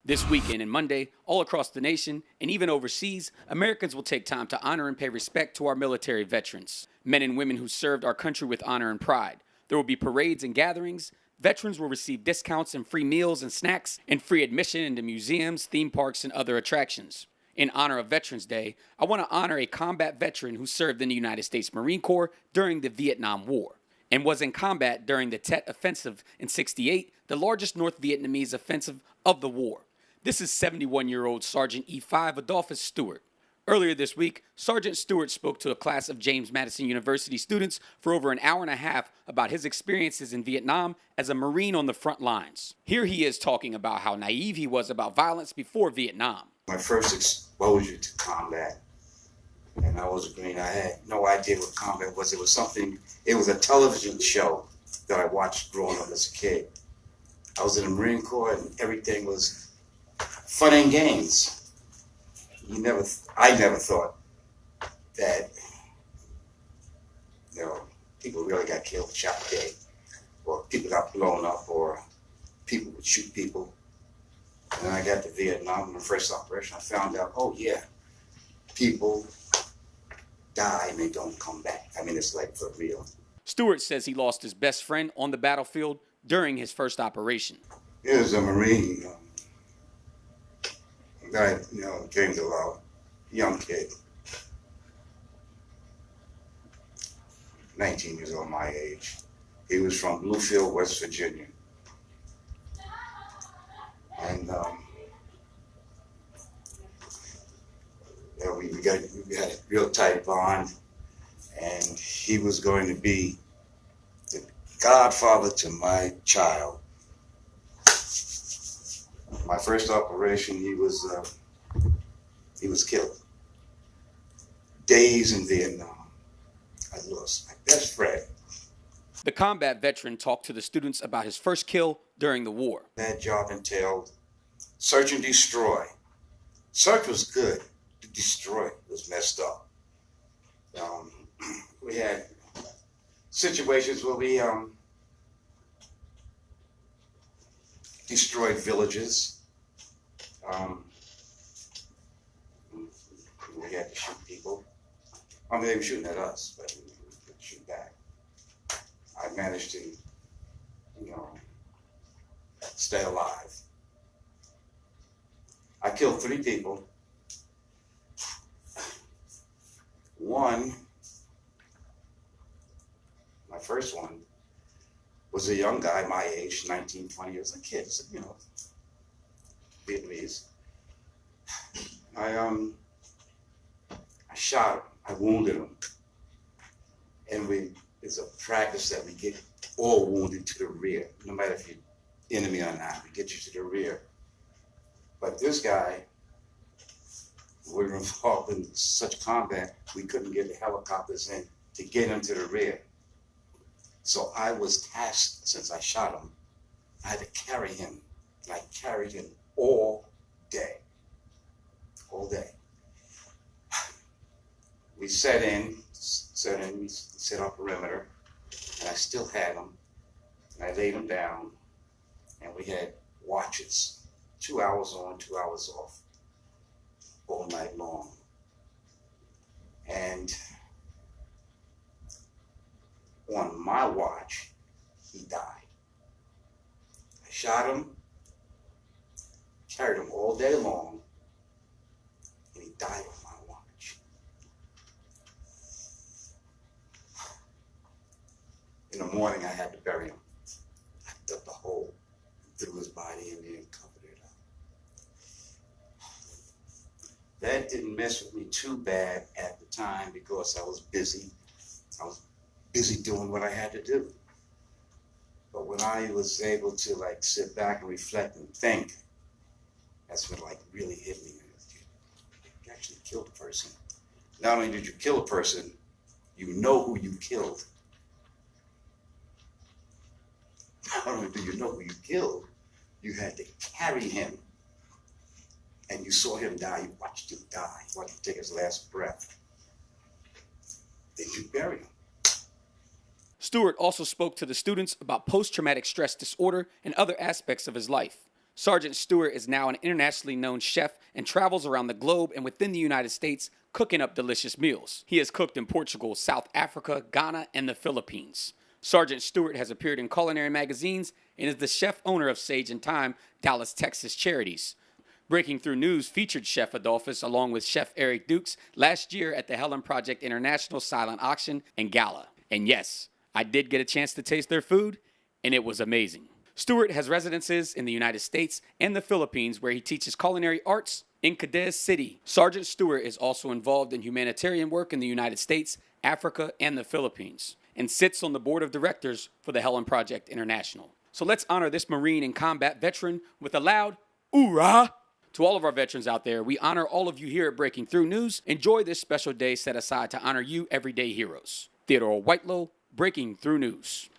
This weekend and Monday, all across the nation and even overseas, Americans will take time to honor and pay respect to our military veterans, men and women who served our country with honor and pride. There will be parades and gatherings. Veterans will receive discounts and free meals and snacks and free admission into museums, theme parks, and other attractions. In honor of Veterans Day, I want to honor a combat veteran who served in the United States Marine Corps during the Vietnam War and was in combat during the Tet Offensive in '68, the largest North Vietnamese offensive of the war. This is 71-year-old Sergeant E5 Adolphus Stuart. Earlier this week, Sergeant Stuart spoke to a class of James Madison University students for over an hour and a half about his experiences in Vietnam as a Marine on the front lines. Here he is talking about how naive he was about violence before Vietnam. My first exposure to combat, and I was a Marine, I had no idea what combat was. It was a television show that I watched growing up as a kid. I was in the Marine Corps and everything was fun and games. I never thought that, people really got killed, shot dead, or people got blown up, or people would shoot people. And then I got to Vietnam, my first operation, I found out, people die and they don't come back. I mean, it's like for real. Stuart says he lost his best friend on the battlefield during his first operation. He was a Marine. Guy, came to love, young kid, 19 years old, my age. He was from Bluefield, West Virginia. And we had a real tight bond, and he was going to be the godfather to my child. My first operation, he was killed. Days in Vietnam, I lost my best friend. The combat veteran talked to the students about his first kill during the war. That job entailed search and destroy. Search was good. To destroy was messed up. We had situations where we destroyed villages. We had to shoot people. I mean, they were shooting at us, but we could shoot back. I managed to, stay alive. I killed 3 people. One, my first one, was a young guy my age, 19, 20 years, a kid, Vietnamese. I shot him, I wounded him. And it's a practice that we get all wounded to the rear, no matter if you're enemy or not, we get you to the rear. But this guy, we were involved in such combat, we couldn't get the helicopters in to get him to the rear. So I was tasked, since I shot him, I had to carry him. And I carried him all day. All day. We set our perimeter, and I still had him. And I laid him down, and we had watches, 2 hours on, 2 hours off, all night long. And on my watch, he died. I shot him, carried him all day long, and he died on my watch. In the morning, I had to bury him. I dug the hole through his body and then covered it up. That didn't mess with me too bad at the time because I was busy. I was busy doing what I had to do. But when I was able to sit back and reflect and think, that's what really hit me. You actually killed a person. Not only did you kill a person, you know who you killed. Not only do you know who you killed, you had to carry him. And you saw him die, you watched him die, you watched him take his last breath. Then you bury him. Stuart also spoke to the students about post-traumatic stress disorder and other aspects of his life. Sergeant Stuart is now an internationally known chef and travels around the globe and within the United States cooking up delicious meals. He has cooked in Portugal, South Africa, Ghana, and the Philippines. Sergeant Stuart has appeared in culinary magazines and is the chef owner of Sage and Thyme, Dallas, Texas charities. Breaking Through News featured Chef Adolphus along with Chef Eric Dukes last year at the Helen Project International Silent Auction and Gala. And yes, I did get a chance to taste their food, and it was amazing. Stuart has residences in the United States and the Philippines where he teaches culinary arts in Cadiz City. Sergeant Stuart is also involved in humanitarian work in the United States, Africa, and the Philippines, and sits on the board of directors for the Helen Project International. So let's honor this Marine and combat veteran with a loud hoorah! To all of our veterans out there, we honor all of you here at Breaking Through News. Enjoy this special day set aside to honor you everyday heroes. Theodore Whitelow, Breaking Through News.